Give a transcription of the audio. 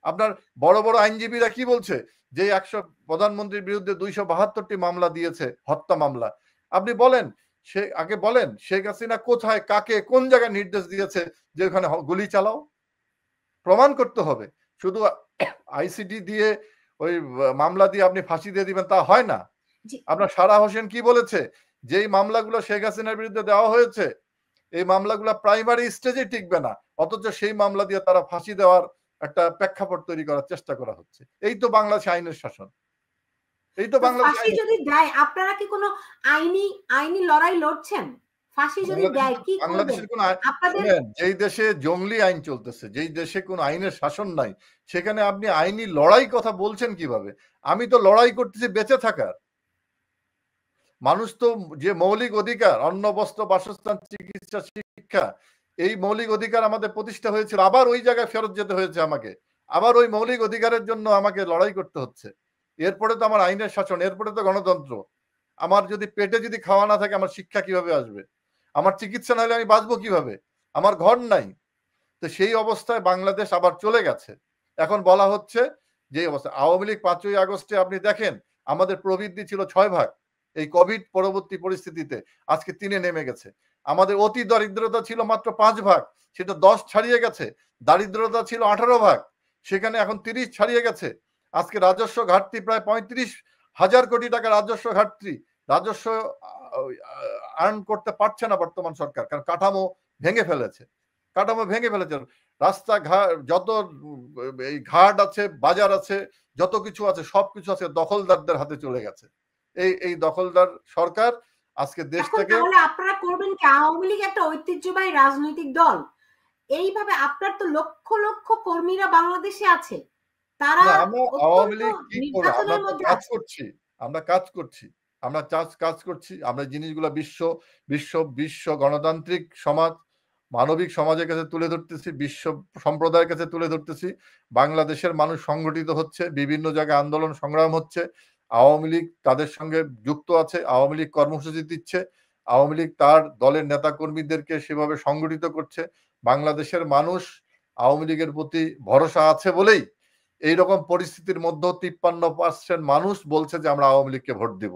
আপনার বড় বড় আইনজীবীরা কি বলছে, যে 100 প্রধানমন্ত্রীর বিরুদ্ধে 272টি মামলা দিয়েছে, হত্যা মামলা। আপনি বলেন, সে আগে বলেন শেখ হাসিনা কোথায়, কাকে, কোন জায়গায় নির্দেশ দিয়েছে যে ওখানে গুলি চালাও? প্রমাণ করতে হবে। শুধু আইসিডি দিয়ে ওই মামলা দিয়ে আপনি ফাঁসি দিয়ে দিবেন তা হয় না। আপনার সারা হোসেন কি বলেছে, যেই মামলাগুলো শেখ হাসিনার বিরুদ্ধে দেওয়া হয়েছে এই মামলাগুলো প্রাইমারি স্টেজে টিকবে না, অথচ সেই মামলা দিয়ে তারা ফাঁসি দেওয়ার একটা প্রেক্ষাপট তৈরি করার চেষ্টা করা হচ্ছে। এই তো বাংলাদেশ আইনের শাসন, এই তো বাংলাদেশ। ফাঁসি যদি দেয় আপনারা কি কোনো আইনি লড়াই লড়ছেন? ফাঁসি যদি দেয় কি করবেন? আপনাদের যেই দেশে জঙ্গলি আইন চলতেছে, যেই দেশে কোনো আইনের শাসন নাই, সেখানে আপনি আইনি লড়াই কথা বলছেন কিভাবে? আমি তো লড়াই করতেছি বেঁচে থাকার। মানুষ তো যে মৌলিক অধিকার, অন্ন, বস্ত্র, বাসস্থান, চিকিৎসা, শিক্ষা, এই মৌলিক অধিকার আমাদের প্রতিষ্ঠা হয়েছিল, আবার ওই জায়গায় ফেরত যেতে হয়েছে আমাকে, আবার ওই মৌলিক অধিকারের জন্য আমাকে লড়াই করতে হচ্ছে। এরপরে তো আমার আইনের শাসন, এরপরে তো গণতন্ত্র। আমার যদি পেটে যদি খাওয়া না থাকে আমার শিক্ষা কিভাবে আসবে? আমার চিকিৎসা না হলে আমি বাঁচবো কিভাবে? আমার ঘর নাই। তো সেই অবস্থায় বাংলাদেশ আবার চলে গেছে। এখন বলা হচ্ছে যে অবস্থা, আওয়ামী লীগ 5ই আগস্টে আপনি দেখেন আমাদের প্রবৃদ্ধি ছিল 6 ভাগ, এই কোভিড পরবর্তী পরিস্থিতিতে আজকে 3-এ নেমে গেছে। আমাদের অতি দরিদ্রতা ছিল মাত্র 5 ভাগ, সেটা 10 ছাড়িয়ে গেছে। দারিদ্রতা ছিল 18 ভাগ, সেখানে এখন 30 ছাড়িয়ে গেছে। আজকে রাজস্ব ঘাটতি প্রায় 35,000 কোটি টাকা রাজস্ব ঘাটতি। রাজস্ব আর্ন করতে পারছে না বর্তমান সরকার, কারণ কাঠামো ভেঙে ফেলেছে। রাস্তা ঘাট, যত এই ঘাট আছে, বাজার আছে, যত কিছু আছে, সবকিছু আছে দখলদারদের হাতে চলে গেছে। এই দখলদার সরকার আজকে দেশটাকে। তাহলে আপনারা করবেন কি? আওয়ামী লীগ একটা ঐতিহ্যবাহী রাজনৈতিক দল, এইভাবে আপনার তো লক্ষ লক্ষ কর্মীরা বাংলাদেশে আছে, তারা আওয়ামী লীগ কি করে? আমরা কাজ করছি, আমরা কাজ করছি, আমরা জিনিসগুলো বিশ্ব গণতান্ত্রিক সমাজ, মানবিক সমাজের কাছে তুলে ধরতেছি, বিশ্ব সম্প্রদায়ের কাছে তুলে ধরতেছি। বাংলাদেশের মানুষ সংগঠিত হচ্ছে, বিভিন্ন জায়গায় আন্দোলন সংগ্রাম হচ্ছে। আওয়ামী লীগ তাদের সঙ্গে যুক্ত আছে, আওয়ামী লীগ কর্মসূচি দিচ্ছে, আওয়ামী লীগ তার দলের নেতা কর্মীদেরকে সেভাবে সংগঠিত করছে। বাংলাদেশের মানুষ আওয়ামী লীগের প্রতি ভরসা আছে বলেই এইরকম পরিস্থিতির মধ্যে 53% মানুষ বলছে যে আমরা আওয়ামী লীগকে ভোট দেব।